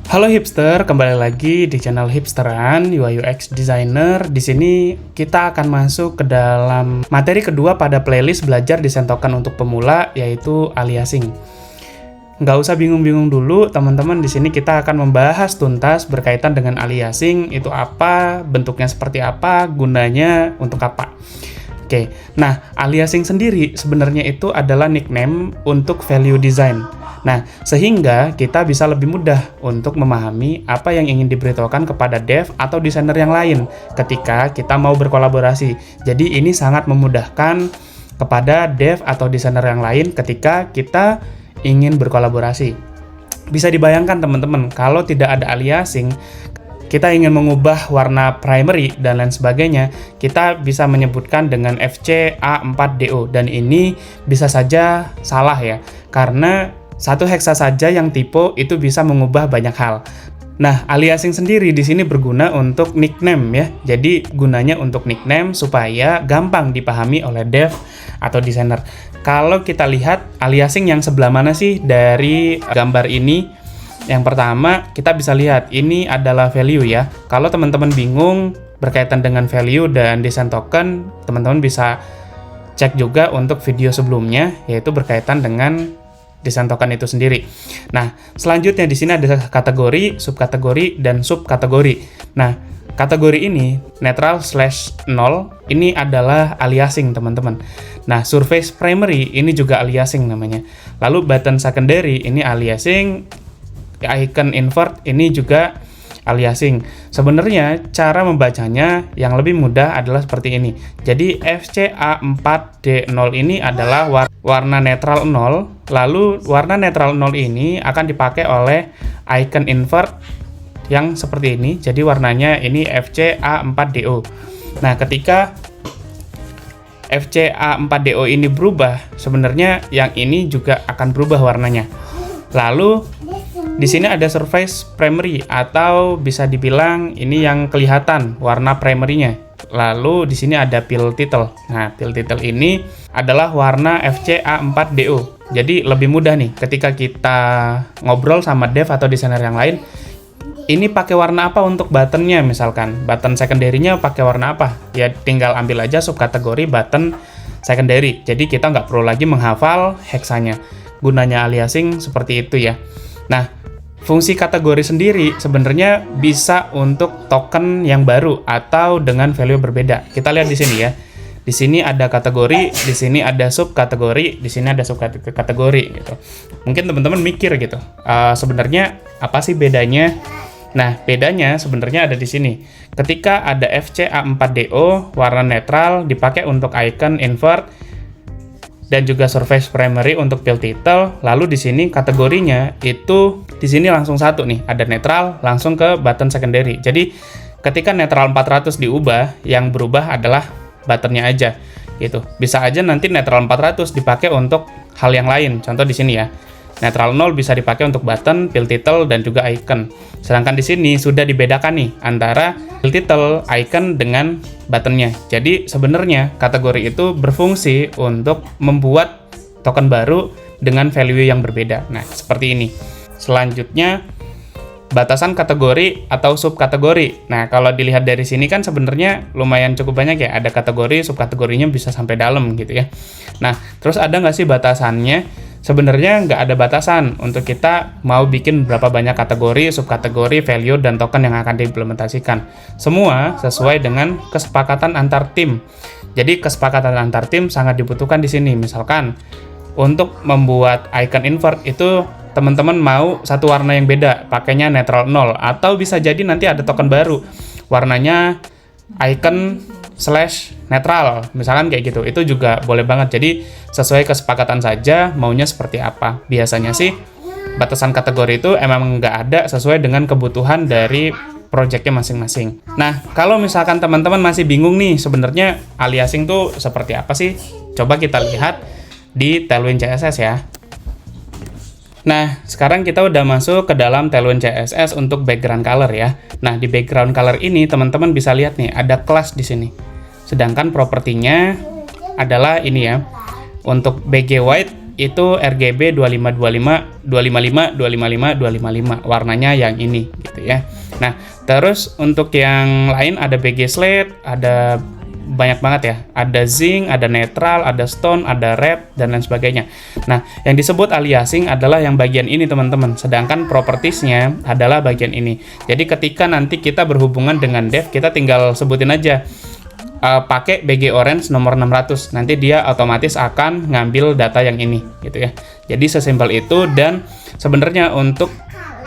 Halo hipster, kembali lagi di channel Hipsteran UI UX Designer. Di sini kita akan masuk ke dalam materi kedua pada playlist belajar desain token untuk pemula, yaitu aliasing. Nggak usah bingung-bingung dulu, teman-teman. Di sini kita akan membahas tuntas berkaitan dengan aliasing, itu apa, bentuknya seperti apa, gunanya untuk apa. Oke, nah aliasing sendiri sebenarnya itu adalah nickname untuk value design. Nah, sehingga kita bisa lebih mudah untuk memahami apa yang ingin diberitahukan kepada dev atau desainer yang lain ketika kita mau berkolaborasi. Jadi ini sangat memudahkan kepada dev atau desainer yang lain ketika kita ingin berkolaborasi. Bisa dibayangkan teman-teman, kalau tidak ada aliasing, kita ingin mengubah warna primary dan lain sebagainya, kita bisa menyebutkan dengan FC-A4DO, dan ini bisa saja salah ya, karena satu heksa saja yang tipe itu bisa mengubah banyak hal. Nah, aliasing sendiri di sini berguna untuk nickname ya. Jadi gunanya untuk nickname supaya gampang dipahami oleh dev atau desainer. Kalau kita lihat aliasing yang sebelah mana sih dari gambar ini? Yang pertama, kita bisa lihat ini adalah value ya. Kalau teman-teman bingung berkaitan dengan value dan desain token, teman-teman bisa cek juga untuk video sebelumnya, yaitu berkaitan dengan desain token itu sendiri. Nah, selanjutnya di sini ada kategori, subkategori, dan subkategori. Nah, kategori ini netral/0 ini adalah aliasing, teman-teman. Nah, surface primary ini juga aliasing namanya. Lalu button secondary ini aliasing, icon invert ini juga aliasing. Sebenarnya cara membacanya yang lebih mudah adalah seperti ini. Jadi FC-A4D0 ini adalah warna netral 0, lalu warna netral 0 ini akan dipakai oleh icon invert yang seperti ini. Jadi warnanya ini FC-A4DO. Nah, ketika FC-A4DO ini berubah, sebenarnya yang ini juga akan berubah warnanya. Lalu di sini ada surface primary, atau bisa dibilang ini yang kelihatan warna primary-nya. Lalu di sini ada fill title. Nah, fill title ini adalah warna FC-A4DO. Jadi lebih mudah nih ketika kita ngobrol sama dev atau desainer yang lain. Ini pakai warna apa untuk button-nya misalkan? Button secondary-nya pakai warna apa? Ya tinggal ambil aja subkategori button secondary. Jadi kita nggak perlu lagi menghafal heksanya. Gunanya aliasing seperti itu ya. Nah, fungsi kategori sendiri sebenarnya bisa untuk token yang baru atau dengan value berbeda. Kita lihat di sini ya. Di sini ada kategori, di sini ada subkategori, di sini ada subkategori gitu. Mungkin teman-teman mikir gitu. Sebenarnya apa sih bedanya? Nah, bedanya sebenarnya ada di sini. Ketika ada FC-A4DO warna netral dipakai untuk icon invert dan juga surface primary untuk fill title, lalu di sini kategorinya itu di sini langsung satu nih, ada netral langsung ke button secondary. Jadi ketika netral 400 diubah, yang berubah adalah buttonnya aja gitu. Bisa aja nanti netral 400 dipakai untuk hal yang lain. Contoh di sini ya. Netral 0 bisa dipakai untuk button, fill title, dan juga icon. Sedangkan di sini sudah dibedakan nih antara fill title, icon, dengan buttonnya. Jadi sebenarnya kategori itu berfungsi untuk membuat token baru dengan value yang berbeda. Nah, seperti ini. Selanjutnya, batasan kategori atau subkategori. Nah, kalau dilihat dari sini kan sebenarnya lumayan cukup banyak ya. Ada kategori, subkategorinya bisa sampai dalam gitu ya. Nah, terus ada nggak sih batasannya? Sebenarnya nggak ada batasan untuk kita mau bikin berapa banyak kategori, subkategori, value, dan token yang akan diimplementasikan. Semua sesuai dengan kesepakatan antar tim. Jadi kesepakatan antar tim sangat dibutuhkan di sini. Misalkan untuk membuat icon invert itu teman-teman mau satu warna yang beda, pakainya netral 0, atau bisa jadi nanti ada token baru, warnanya icon/netral, misalkan kayak gitu. Itu juga boleh banget. Jadi sesuai kesepakatan saja maunya seperti apa. Biasanya sih batasan kategori itu emang nggak ada, sesuai dengan kebutuhan dari projectnya masing-masing. Nah, kalau misalkan teman-teman masih bingung nih sebenarnya aliasing tuh seperti apa sih, coba kita lihat di Tailwind CSS ya. Nah, sekarang kita udah masuk ke dalam Tailwind CSS untuk background color ya. Nah, di background color ini teman-teman bisa lihat nih, ada class di sini. Sedangkan propertinya adalah ini ya. Untuk BG white itu RGB 2525, 255, 255, 255, warnanya yang ini gitu ya. Nah, terus untuk yang lain ada BG slate, ada banyak banget ya. Ada zinc, ada netral, ada stone, ada red, dan lain sebagainya. Nah, yang disebut aliasing adalah yang bagian ini teman-teman. Sedangkan propertiesnya adalah bagian ini. Jadi ketika nanti kita berhubungan dengan dev, kita tinggal sebutin aja pakai BG Orange nomor 600, nanti dia otomatis akan ngambil data yang ini gitu ya. Jadi sesimpel itu, dan sebenarnya untuk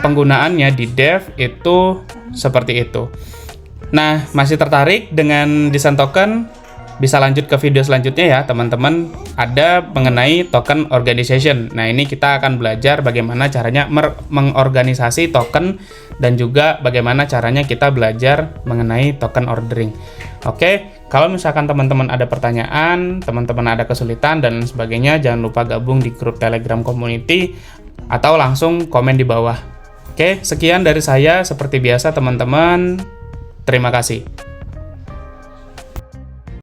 penggunaannya di dev itu seperti itu. Nah, masih tertarik dengan desain token? Bisa lanjut ke video selanjutnya ya teman-teman, ada mengenai token organization. Nah, ini kita akan belajar bagaimana caranya mengorganisasi token dan juga bagaimana caranya kita belajar mengenai token ordering. Oke, kalau misalkan teman-teman ada pertanyaan, teman-teman ada kesulitan dan lain sebagainya, jangan lupa gabung di grup Telegram community atau langsung komen di bawah. Oke, sekian dari saya seperti biasa teman-teman. Terima kasih.